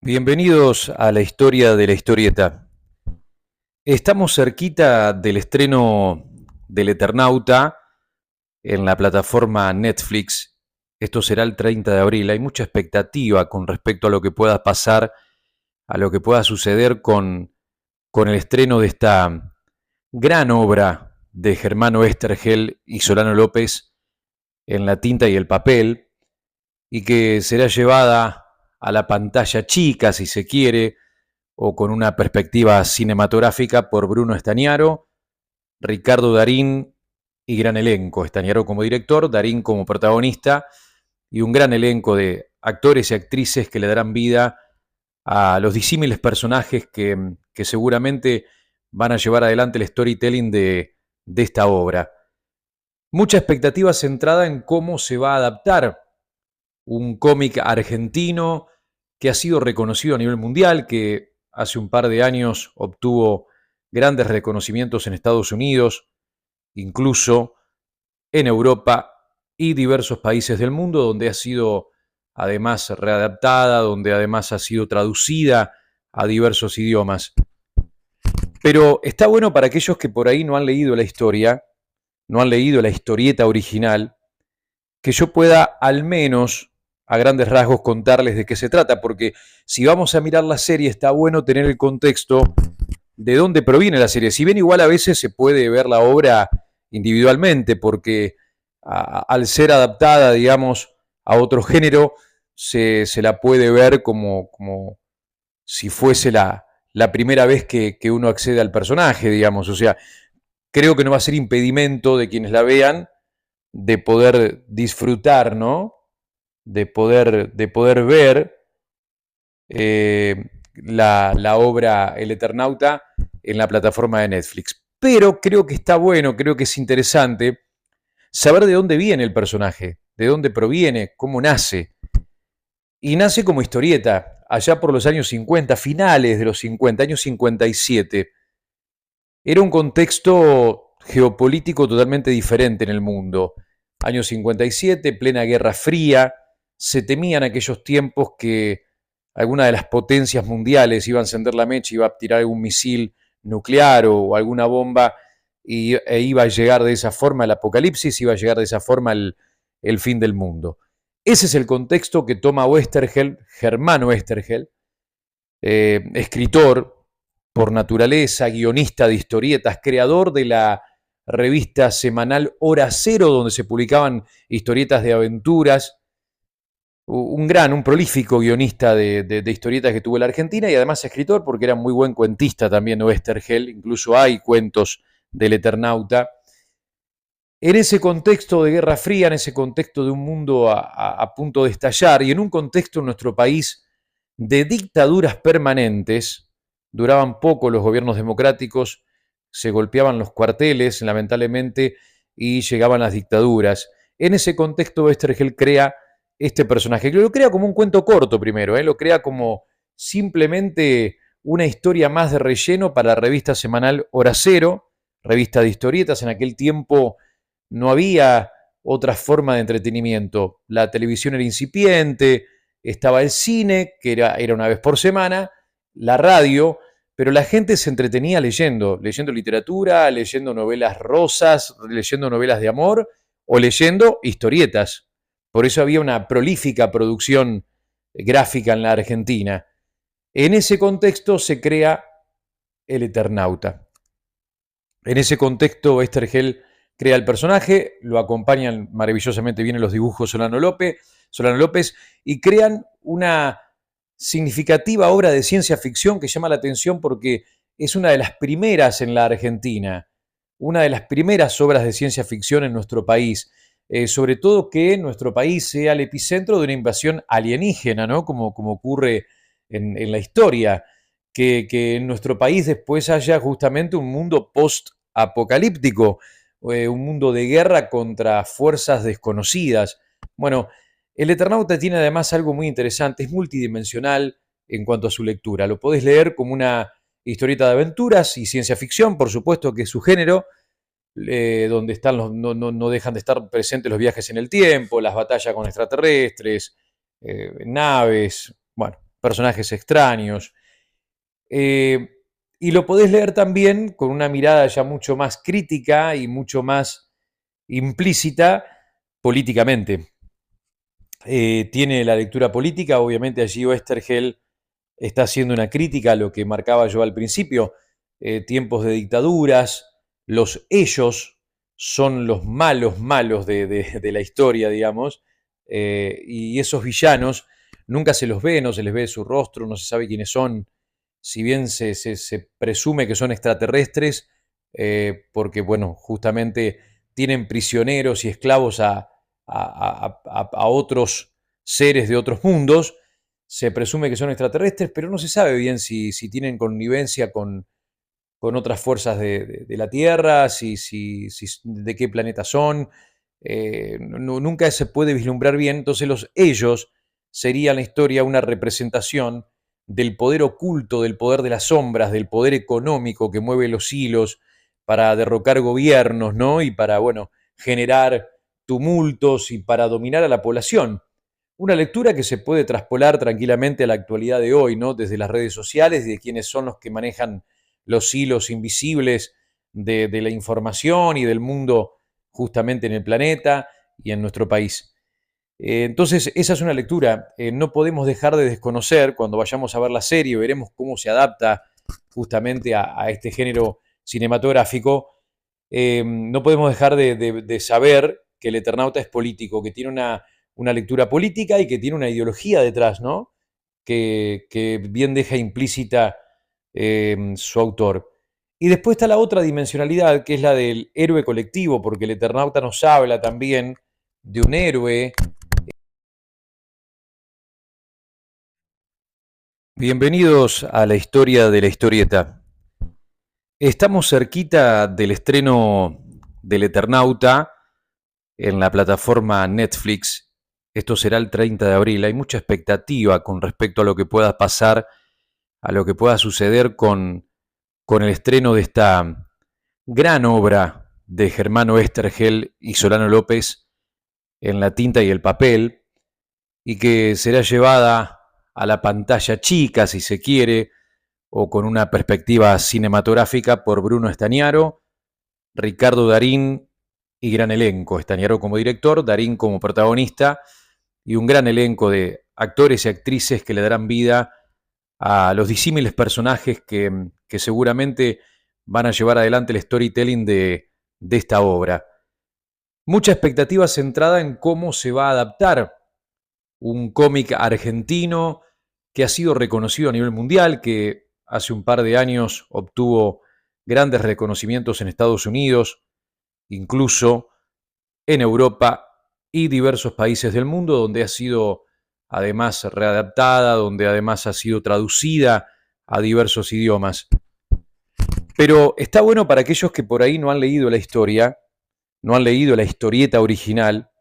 Bienvenidos a la historia de la historieta. Estamos cerquita del estreno del Eternauta en la plataforma Netflix. Esto será el 30 de abril. Hay mucha expectativa con respecto a lo que pueda pasar, a lo que pueda suceder con el estreno de esta gran obra de Germano Estergel y Solano López en la tinta y el papel, y que será llevada a la pantalla chica, si se quiere, o con una perspectiva cinematográfica por Bruno Estañaro, Ricardo Darín y gran elenco. Estañaro como director, Darín como protagonista y un gran elenco de actores y actrices que le darán vida a los disímiles personajes que seguramente van a llevar adelante el storytelling de esta obra. Mucha expectativa centrada en cómo se va a adaptar un cómic argentino que ha sido reconocido a nivel mundial, que hace un par de años obtuvo grandes reconocimientos en Estados Unidos, incluso en Europa y diversos países del mundo, donde ha sido además readaptada, donde además ha sido traducida a diversos idiomas. Pero está bueno para aquellos que por ahí no han leído la historia, no han leído la historieta original, que yo pueda al menos a grandes rasgos contarles de qué se trata, porque si vamos a mirar la serie está bueno tener el contexto de dónde proviene la serie. Si bien igual a veces se puede ver la obra individualmente, porque al ser adaptada, digamos, a otro género, se la puede ver como si fuese la primera vez que uno accede al personaje, digamos. O sea, creo que no va a ser impedimento de quienes la vean de poder disfrutar, ¿no? De poder ver la obra El Eternauta en la plataforma de Netflix. Pero creo que está bueno, creo que es interesante saber de dónde viene el personaje, de dónde proviene, cómo nace. Y nace como historieta, allá por los años 50, finales de los 50, años 57. Era un contexto geopolítico totalmente diferente en el mundo. Años 57, plena Guerra Fría, se temían aquellos tiempos que alguna de las potencias mundiales iba a encender la mecha, iba a tirar algún misil nuclear o alguna bomba e iba a llegar de esa forma el apocalipsis, iba a llegar de esa forma el fin del mundo. Ese es el contexto que toma Oesterhel, Germán Oesterhel, escritor por naturaleza, guionista de historietas, creador de la revista semanal Hora Cero, donde se publicaban historietas de aventuras, un prolífico guionista de historietas que tuvo la Argentina y además escritor porque era muy buen cuentista también Oesterhel, incluso hay cuentos del Eternauta. En ese contexto de Guerra Fría, en ese contexto de un mundo a punto de estallar y en un contexto en nuestro país de dictaduras permanentes, duraban poco los gobiernos democráticos, se golpeaban los cuarteles, lamentablemente, y llegaban las dictaduras. En ese contexto, Westergel crea este personaje, que lo crea como un cuento corto primero, lo crea como simplemente una historia más de relleno para la revista semanal Hora Cero, revista de historietas. En aquel tiempo no había otra forma de entretenimiento. La televisión era incipiente, estaba el cine, que era una vez por semana, la radio, pero la gente se entretenía leyendo literatura, leyendo novelas rosas, leyendo novelas de amor o leyendo historietas. Por eso había una prolífica producción gráfica en la Argentina. En ese contexto se crea El Eternauta. En ese contexto, Estergel crea el personaje, lo acompañan maravillosamente bien en los dibujos Solano López y crean una significativa obra de ciencia ficción que llama la atención porque es una de las primeras en la Argentina, una de las primeras obras de ciencia ficción en nuestro país, sobre todo que nuestro país sea el epicentro de una invasión alienígena, ¿no? Como ocurre en la historia, que en nuestro país después haya justamente un mundo post-apocalíptico, un mundo de guerra contra fuerzas desconocidas. Bueno, el Eternauta tiene además algo muy interesante, es multidimensional en cuanto a su lectura. Lo podés leer como una historieta de aventuras y ciencia ficción, por supuesto que es su género, donde están no dejan de estar presentes los viajes en el tiempo, las batallas con extraterrestres, naves, bueno, personajes extraños. Y lo podés leer también con una mirada ya mucho más crítica y mucho más implícita políticamente. Tiene la lectura política, obviamente allí Oesterhel está haciendo una crítica a lo que marcaba yo al principio, tiempos de dictaduras, los ellos son los malos malos de la historia, digamos, y esos villanos nunca se los ve, no se les ve su rostro, no se sabe quiénes son, si bien se presume que son extraterrestres, porque, bueno, justamente tienen prisioneros y esclavos a otros seres de otros mundos, se presume que son extraterrestres, pero no se sabe bien si tienen connivencia con otras fuerzas de la Tierra, de qué planeta son. Nunca se puede vislumbrar bien. Entonces ellos serían la historia una representación del poder oculto, del poder de las sombras, del poder económico que mueve los hilos para derrocar gobiernos, ¿no? Y para, bueno, generar tumultos y para dominar a la población. Una lectura que se puede traspolar tranquilamente a la actualidad de hoy, ¿no? Desde las redes sociales y de quienes son los que manejan los hilos invisibles de la información y del mundo justamente en el planeta y en nuestro país. Entonces, esa es una lectura. No podemos dejar de desconocer, cuando vayamos a ver la serie, veremos cómo se adapta justamente a este género cinematográfico. No podemos dejar de saber que el Eternauta es político, que tiene una lectura política y que tiene una ideología detrás, ¿no? Que bien deja implícita su autor. Y después está la otra dimensionalidad, que es la del héroe colectivo, porque el Eternauta nos habla también de un héroe. Bienvenidos a la historia de la historieta. Estamos cerquita del estreno del Eternauta en la plataforma Netflix. Esto será el 30 de abril. Hay mucha expectativa con respecto a lo que pueda pasar, a lo que pueda suceder con el estreno de esta gran obra de Germán Oesterhel y Solano López en la tinta y el papel, y que será llevada a la pantalla chica, si se quiere, o con una perspectiva cinematográfica por Bruno Estañaro, Ricardo Darín y gran elenco. Estañaro como director, Darín como protagonista y un gran elenco de actores y actrices que le darán vida a los disímiles personajes que seguramente van a llevar adelante el storytelling de esta obra. Mucha expectativa centrada en cómo se va a adaptar un cómic argentino que ha sido reconocido a nivel mundial, que hace un par de años obtuvo grandes reconocimientos en Estados Unidos, incluso en Europa y diversos países del mundo, donde ha sido además readaptada, donde además ha sido traducida a diversos idiomas. Pero está bueno para aquellos que por ahí no han leído la historia, no han leído la historieta original,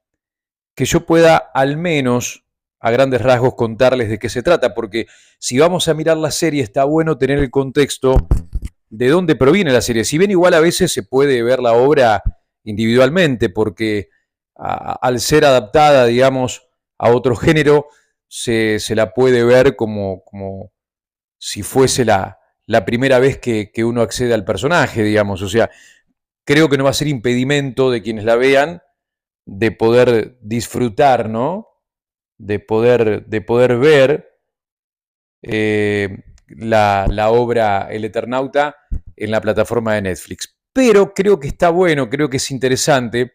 que yo pueda al menos a grandes rasgos contarles de qué se trata, porque si vamos a mirar la serie está bueno tener el contexto de dónde proviene la serie. Si bien igual a veces se puede ver la obra individualmente, porque al ser adaptada, digamos, a otro género, se la puede ver como si fuese la primera vez que uno accede al personaje, digamos. O sea, creo que no va a ser impedimento de quienes la vean de poder disfrutar, ¿no? De poder ver la obra El Eternauta en la plataforma de Netflix. Pero creo que está bueno, creo que es interesante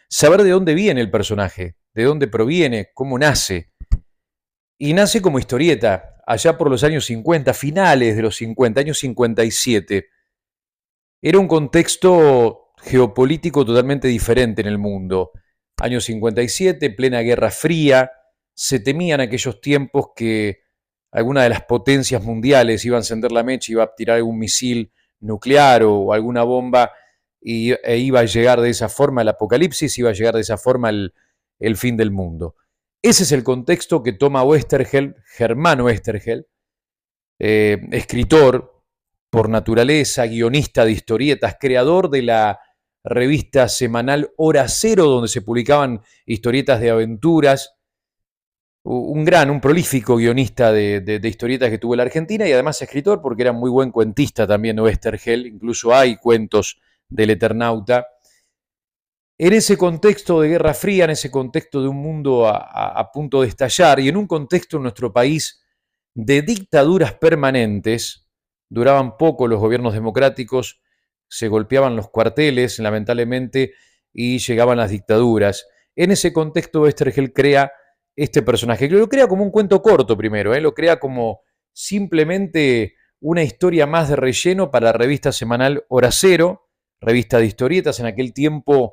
saber de dónde viene el personaje, de dónde proviene, cómo nace. Y nace como historieta, allá por los años 50, finales de los 50, años 57. Era un contexto geopolítico totalmente diferente en el mundo. Años 57, plena Guerra Fría, se temían aquellos tiempos que alguna de las potencias mundiales iba a encender la mecha, iba a tirar algún misil nuclear o alguna bomba e iba a llegar de esa forma el apocalipsis, iba a llegar de esa forma el fin del mundo. Ese es el contexto que toma Oesterhel, Germán Oesterhel, escritor por naturaleza, guionista de historietas, creador de la revista semanal Hora Cero, donde se publicaban historietas de aventuras, un prolífico guionista de historietas que tuvo la Argentina y además escritor porque era muy buen cuentista también Oesterhel, incluso hay cuentos del Eternauta. En ese contexto de Guerra Fría, en ese contexto de un mundo a punto de estallar y en un contexto en nuestro país de dictaduras permanentes, duraban poco los gobiernos democráticos, se golpeaban los cuarteles, lamentablemente, y llegaban las dictaduras. En ese contexto, Oesterhel crea este personaje, que lo crea como un cuento corto primero, lo crea como simplemente una historia más de relleno para la revista semanal Hora Cero, revista de historietas. En aquel tiempo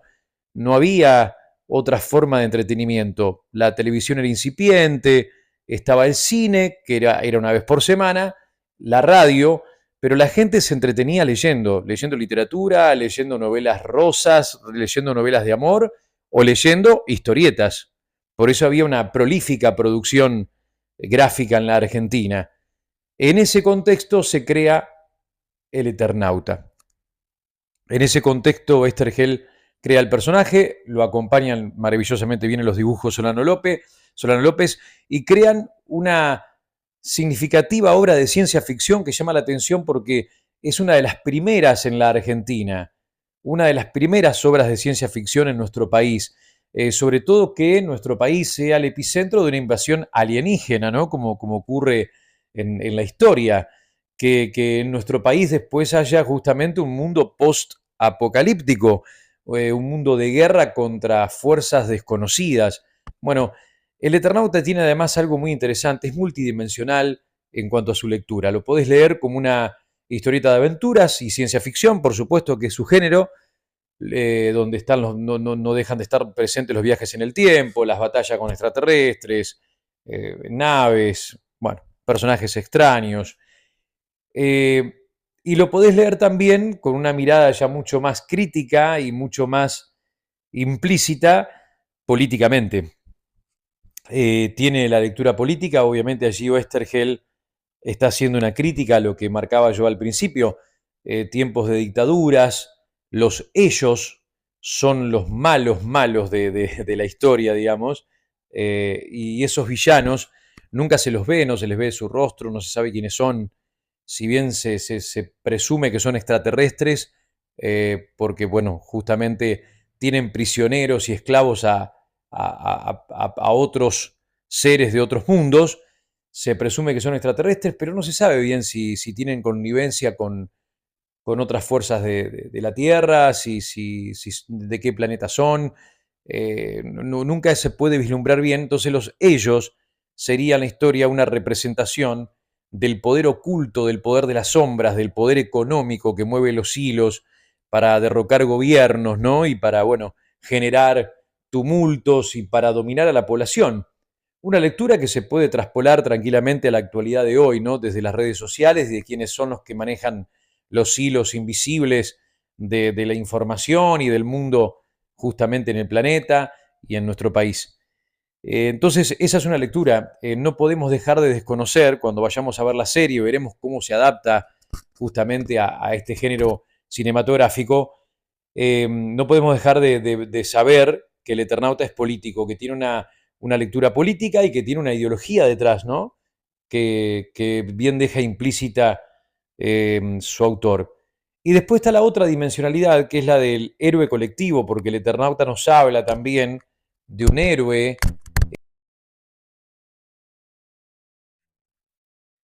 no había otra forma de entretenimiento. La televisión era incipiente, estaba el cine, que era una vez por semana, la radio, pero la gente se entretenía leyendo literatura, leyendo novelas rosas, leyendo novelas de amor o leyendo historietas. Por eso había una prolífica producción gráfica en la Argentina. En ese contexto se crea el Eternauta. En ese contexto, Oesterhel crea el personaje, lo acompañan maravillosamente bien en los dibujos Solano López, y crean una significativa obra de ciencia ficción que llama la atención porque es una de las primeras en la Argentina, una de las primeras obras de ciencia ficción en nuestro país, sobre todo que nuestro país sea el epicentro de una invasión alienígena, ¿no? Como ocurre en la historia, que en nuestro país después haya justamente un mundo post-apocalíptico, un mundo de guerra contra fuerzas desconocidas. Bueno, el Eternauta tiene además algo muy interesante, es multidimensional en cuanto a su lectura. Lo podés leer como una historieta de aventuras y ciencia ficción, por supuesto que es su género, donde están no dejan de estar presentes los viajes en el tiempo, las batallas con extraterrestres, naves, bueno, personajes extraños. Y lo podés leer también con una mirada ya mucho más crítica y mucho más implícita políticamente. Tiene la lectura política, obviamente allí Oesterhel está haciendo una crítica a lo que marcaba yo al principio, tiempos de dictaduras, los ellos son los malos de la historia, digamos, y esos villanos nunca se los ve, no se les ve su rostro, no se sabe quiénes son, si bien se presume que son extraterrestres, porque, bueno, justamente tienen prisioneros y esclavos a otros seres de otros mundos, se presume que son extraterrestres, pero no se sabe bien si tienen connivencia con otras fuerzas de la Tierra, de qué planeta son. Nunca se puede vislumbrar bien. Entonces ellos serían la historia una representación del poder oculto, del poder de las sombras, del poder económico que mueve los hilos para derrocar gobiernos, ¿no? Y para, bueno, generar tumultos y para dominar a la población. Una lectura que se puede traspolar tranquilamente a la actualidad de hoy, ¿no? Desde las redes sociales y de quienes son los que manejan los hilos invisibles de la información y del mundo justamente en el planeta y en nuestro país. Entonces, esa es una lectura. No podemos dejar de desconocer, cuando vayamos a ver la serie, veremos cómo se adapta justamente a este género cinematográfico. No podemos dejar de saber que el Eternauta es político, que tiene una lectura política y que tiene una ideología detrás, ¿no? Que bien deja implícita su autor. Y después está la otra dimensionalidad, que es la del héroe colectivo, porque el Eternauta nos habla también de un héroe.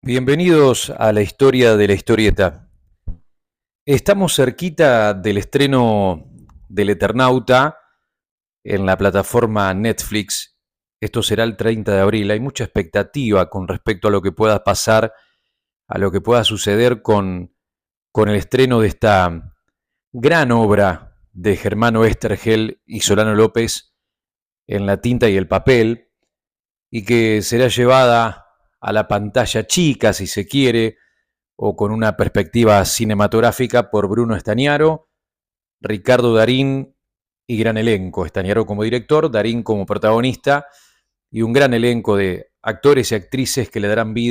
Bienvenidos a la historia de la historieta. Estamos cerquita del estreno del Eternauta en la plataforma Netflix. Esto será el 30 de abril. Hay mucha expectativa con respecto a lo que pueda pasar, a lo que pueda suceder con el estreno de esta gran obra de Germán Oesterhel y Solano López en la tinta y el papel, y que será llevada a la pantalla chica, si se quiere, o con una perspectiva cinematográfica por Bruno Estañaro, Ricardo Darín y gran elenco. Estañaro como director, Darín como protagonista y un gran elenco de actores y actrices que le darán vida